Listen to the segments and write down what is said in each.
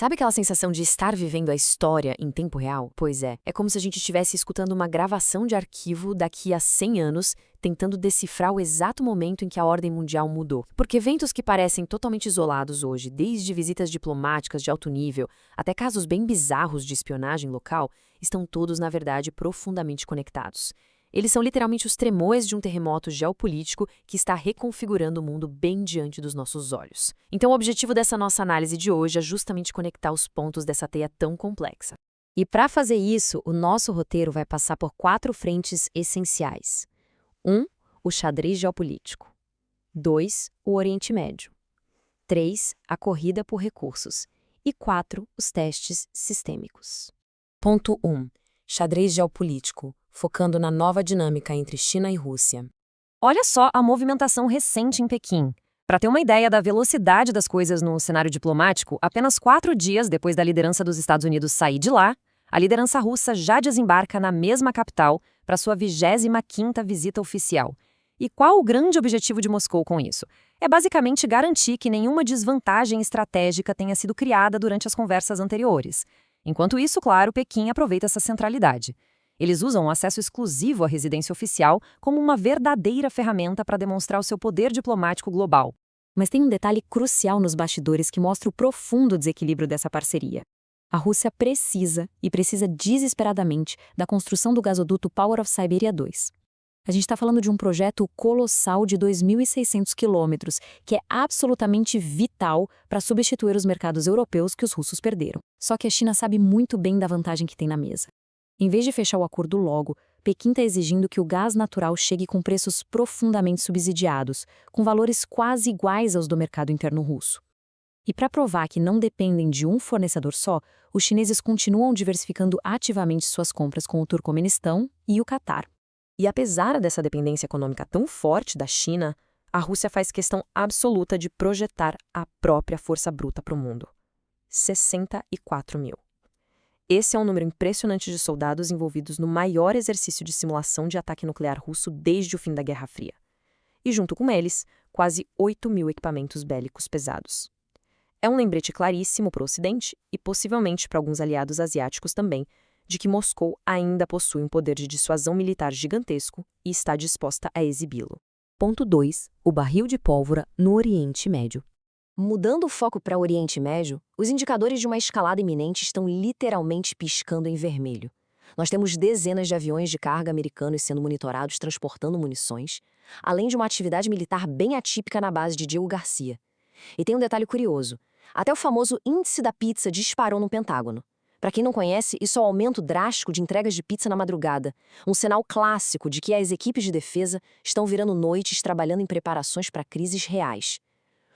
Sabe aquela sensação de estar vivendo a história em tempo real? Pois é como se a gente estivesse escutando uma gravação de arquivo daqui a 100 anos, tentando decifrar o exato momento em que a ordem mundial mudou. Porque eventos que parecem totalmente isolados hoje, desde visitas diplomáticas de alto nível até casos bem bizarros de espionagem local, estão todos, na verdade, profundamente conectados. Eles são literalmente os tremores de um terremoto geopolítico que está reconfigurando o mundo bem diante dos nossos olhos. Então, o objetivo dessa nossa análise de hoje é justamente conectar os pontos dessa teia tão complexa. E para fazer isso, o nosso roteiro vai passar por 4 frentes essenciais. 1. O xadrez geopolítico. 2. O Oriente Médio. 3. A corrida por recursos. E 4. Os testes sistêmicos. Ponto 1. Xadrez geopolítico, focando na nova dinâmica entre China e Rússia. Olha só a movimentação recente em Pequim. Para ter uma ideia da velocidade das coisas no cenário diplomático, apenas 4 dias depois da liderança dos Estados Unidos sair de lá, a liderança russa já desembarca na mesma capital para sua 25ª visita oficial. E qual o grande objetivo de Moscou com isso? É basicamente garantir que nenhuma desvantagem estratégica tenha sido criada durante as conversas anteriores. Enquanto isso, claro, Pequim aproveita essa centralidade. Eles usam o acesso exclusivo à residência oficial como uma verdadeira ferramenta para demonstrar o seu poder diplomático global. Mas tem um detalhe crucial nos bastidores que mostra o profundo desequilíbrio dessa parceria. A Rússia precisa desesperadamente, da construção do gasoduto Power of Siberia 2. A gente está falando de um projeto colossal de 2.600 quilômetros, que é absolutamente vital para substituir os mercados europeus que os russos perderam. Só que a China sabe muito bem da vantagem que tem na mesa. Em vez de fechar o acordo logo, Pequim está exigindo que o gás natural chegue com preços profundamente subsidiados, com valores quase iguais aos do mercado interno russo. E para provar que não dependem de um fornecedor só, os chineses continuam diversificando ativamente suas compras com o Turcomenistão e o Catar. E apesar dessa dependência econômica tão forte da China, a Rússia faz questão absoluta de projetar a própria força bruta para o mundo. 64 mil. Esse é um número impressionante de soldados envolvidos no maior exercício de simulação de ataque nuclear russo desde o fim da Guerra Fria. E junto com eles, quase 8 mil equipamentos bélicos pesados. É um lembrete claríssimo para o Ocidente e possivelmente para alguns aliados asiáticos também, de que Moscou ainda possui um poder de dissuasão militar gigantesco e está disposta a exibi-lo. Ponto 2. O barril de pólvora no Oriente Médio. Mudando o foco para o Oriente Médio, os indicadores de uma escalada iminente estão literalmente piscando em vermelho. Nós temos dezenas de aviões de carga americanos sendo monitorados transportando munições, além de uma atividade militar bem atípica na base de Diego Garcia. E tem um detalhe curioso: até o famoso índice da pizza disparou no Pentágono. Para quem não conhece, isso é o aumento drástico de entregas de pizza na madrugada, um sinal clássico de que as equipes de defesa estão virando noites trabalhando em preparações para crises reais.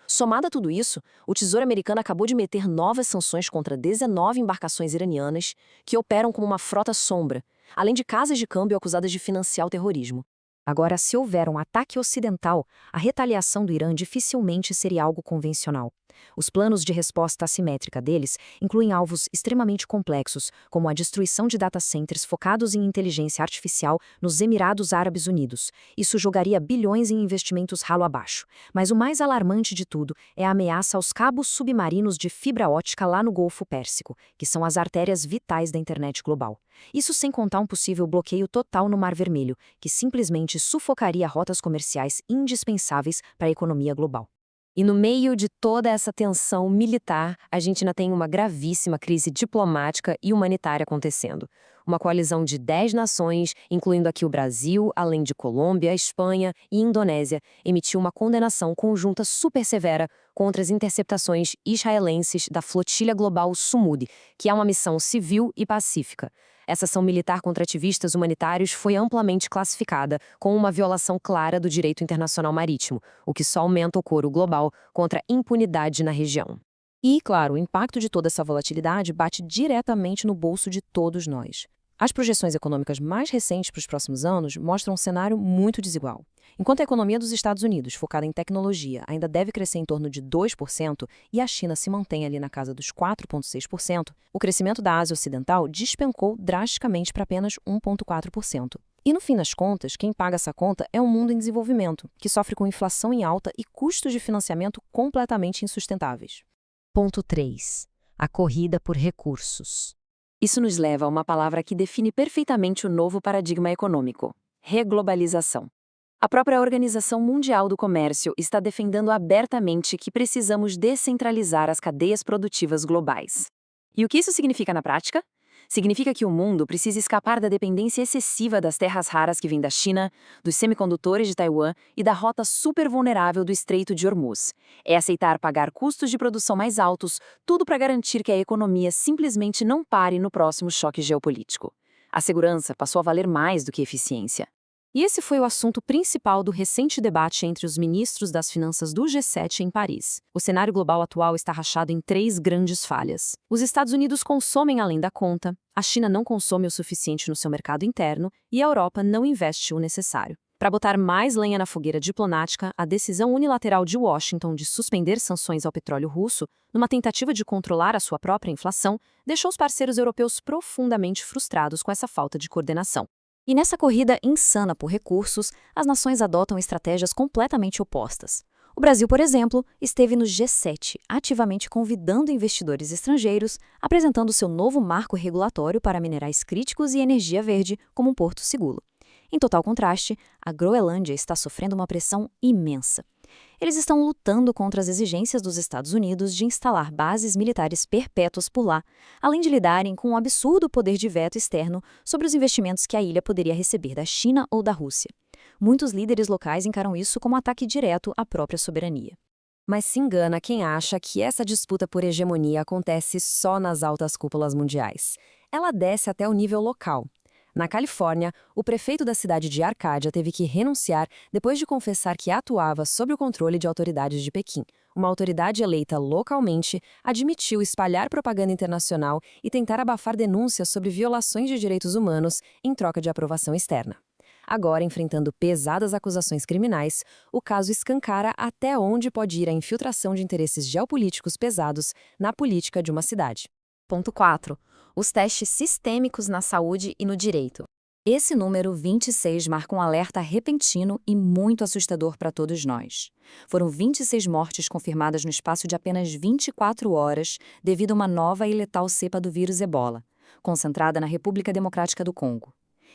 Somado a tudo isso, o Tesouro americano acabou de meter novas sanções contra 19 embarcações iranianas que operam como uma frota sombra, além de casas de câmbio acusadas de financiar o terrorismo. Agora, se houver um ataque ocidental, a retaliação do Irã dificilmente seria algo convencional. Os planos de resposta assimétrica deles incluem alvos extremamente complexos, como a destruição de data centers focados em inteligência artificial nos Emirados Árabes Unidos. Isso jogaria bilhões em investimentos ralo abaixo. Mas o mais alarmante de tudo é a ameaça aos cabos submarinos de fibra ótica lá no Golfo Pérsico, que são as artérias vitais da internet global. Isso sem contar um possível bloqueio total no Mar Vermelho, que simplesmente sufocaria rotas comerciais indispensáveis para a economia global. E no meio de toda essa tensão militar, a gente ainda tem uma gravíssima crise diplomática e humanitária acontecendo. Uma coalizão de 10 nações, incluindo aqui o Brasil, além de Colômbia, Espanha e Indonésia, emitiu uma condenação conjunta super severa contra as interceptações israelenses da Flotilha Global Sumud, que é uma missão civil e pacífica. Essa ação militar contra ativistas humanitários foi amplamente classificada como uma violação clara do direito internacional marítimo, o que só aumenta o coro global contra a impunidade na região. E, claro, o impacto de toda essa volatilidade bate diretamente no bolso de todos nós. As projeções econômicas mais recentes para os próximos anos mostram um cenário muito desigual. Enquanto a economia dos Estados Unidos, focada em tecnologia, ainda deve crescer em torno de 2% e a China se mantém ali na casa dos 4,6%, o crescimento da Ásia Ocidental despencou drasticamente para apenas 1,4%. E no fim das contas, quem paga essa conta é o mundo em desenvolvimento, que sofre com inflação em alta e custos de financiamento completamente insustentáveis. Ponto 3. a corrida por recursos. Isso nos leva a uma palavra que define perfeitamente o novo paradigma econômico: reglobalização. A própria Organização Mundial do Comércio está defendendo abertamente que precisamos descentralizar as cadeias produtivas globais. E o que isso significa na prática? Significa que o mundo precisa escapar da dependência excessiva das terras raras que vêm da China, dos semicondutores de Taiwan e da rota super vulnerável do Estreito de Hormuz. É aceitar pagar custos de produção mais altos, tudo para garantir que a economia simplesmente não pare no próximo choque geopolítico. A segurança passou a valer mais do que eficiência. E esse foi o assunto principal do recente debate entre os ministros das finanças do G7 em Paris. O cenário global atual está rachado em 3 grandes falhas. Os Estados Unidos consomem além da conta, a China não consome o suficiente no seu mercado interno e a Europa não investe o necessário. Para botar mais lenha na fogueira diplomática, a decisão unilateral de Washington de suspender sanções ao petróleo russo, numa tentativa de controlar a sua própria inflação, deixou os parceiros europeus profundamente frustrados com essa falta de coordenação. E nessa corrida insana por recursos, as nações adotam estratégias completamente opostas. O Brasil, por exemplo, esteve no G7, ativamente convidando investidores estrangeiros, apresentando seu novo marco regulatório para minerais críticos e energia verde como um porto seguro. Em total contraste, a Groenlândia está sofrendo uma pressão imensa. Eles estão lutando contra as exigências dos Estados Unidos de instalar bases militares perpétuas por lá, além de lidarem com um absurdo poder de veto externo sobre os investimentos que a ilha poderia receber da China ou da Rússia. Muitos líderes locais encaram isso como ataque direto à própria soberania. Mas se engana quem acha que essa disputa por hegemonia acontece só nas altas cúpulas mundiais. Ela desce até o nível local. Na Califórnia, o prefeito da cidade de Arcádia teve que renunciar depois de confessar que atuava sob o controle de autoridades de Pequim. Uma autoridade eleita localmente admitiu espalhar propaganda internacional e tentar abafar denúncias sobre violações de direitos humanos em troca de aprovação externa. Agora, enfrentando pesadas acusações criminais, o caso escancara até onde pode ir a infiltração de interesses geopolíticos pesados na política de uma cidade. Ponto 4. Os testes sistêmicos na saúde e no direito. Esse número 26 marca um alerta repentino e muito assustador para todos nós. Foram 26 mortes confirmadas no espaço de apenas 24 horas devido a uma nova e letal cepa do vírus Ebola, concentrada na República Democrática do Congo.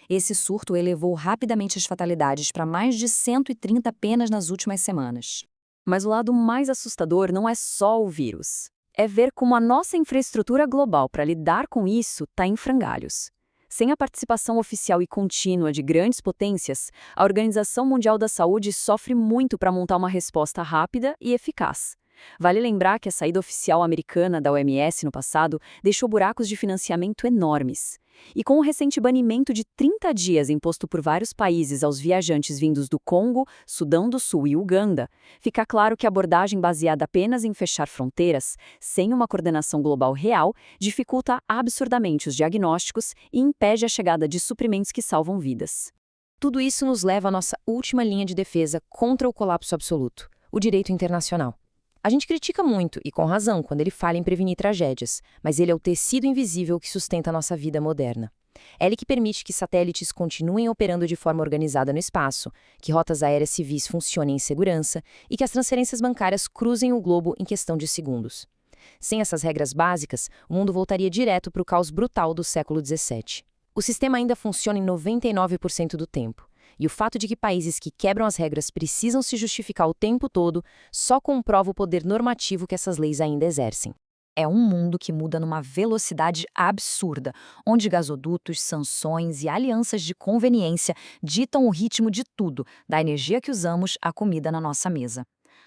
Esse surto elevou rapidamente as fatalidades para mais de 130 apenas nas últimas semanas. Mas o lado mais assustador não é só o vírus. É ver como a nossa infraestrutura global para lidar com isso está em frangalhos. Sem a participação oficial e contínua de grandes potências, a Organização Mundial da Saúde sofre muito para montar uma resposta rápida e eficaz. Vale lembrar que a saída oficial americana da OMS no passado deixou buracos de financiamento enormes. E com o recente banimento de 30 dias imposto por vários países aos viajantes vindos do Congo, Sudão do Sul e Uganda, fica claro que a abordagem baseada apenas em fechar fronteiras, sem uma coordenação global real, dificulta absurdamente os diagnósticos e impede a chegada de suprimentos que salvam vidas. Tudo isso nos leva à nossa última linha de defesa contra o colapso absoluto, o direito internacional. A gente critica muito, e com razão, quando ele fala em prevenir tragédias, mas ele é o tecido invisível que sustenta a nossa vida moderna. É ele que permite que satélites continuem operando de forma organizada no espaço, que rotas aéreas civis funcionem em segurança e que as transferências bancárias cruzem o globo em questão de segundos. Sem essas regras básicas, o mundo voltaria direto para o caos brutal do século XVII. O sistema ainda funciona em 99% do tempo. E o fato de que países que quebram as regras precisam se justificar o tempo todo só comprova o poder normativo que essas leis ainda exercem. É um mundo que muda numa velocidade absurda, onde gasodutos, sanções e alianças de conveniência ditam o ritmo de tudo, da energia que usamos à comida na nossa mesa.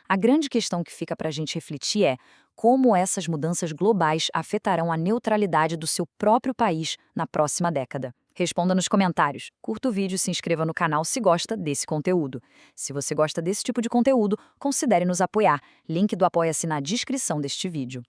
A grande questão que fica para a gente refletir é como essas mudanças globais afetarão a neutralidade do seu próprio país na próxima década. Responda nos comentários, curta o vídeo e se inscreva no canal se gosta desse conteúdo. Se você gosta desse tipo de conteúdo, considere nos apoiar. Link do Apoia-se na descrição deste vídeo.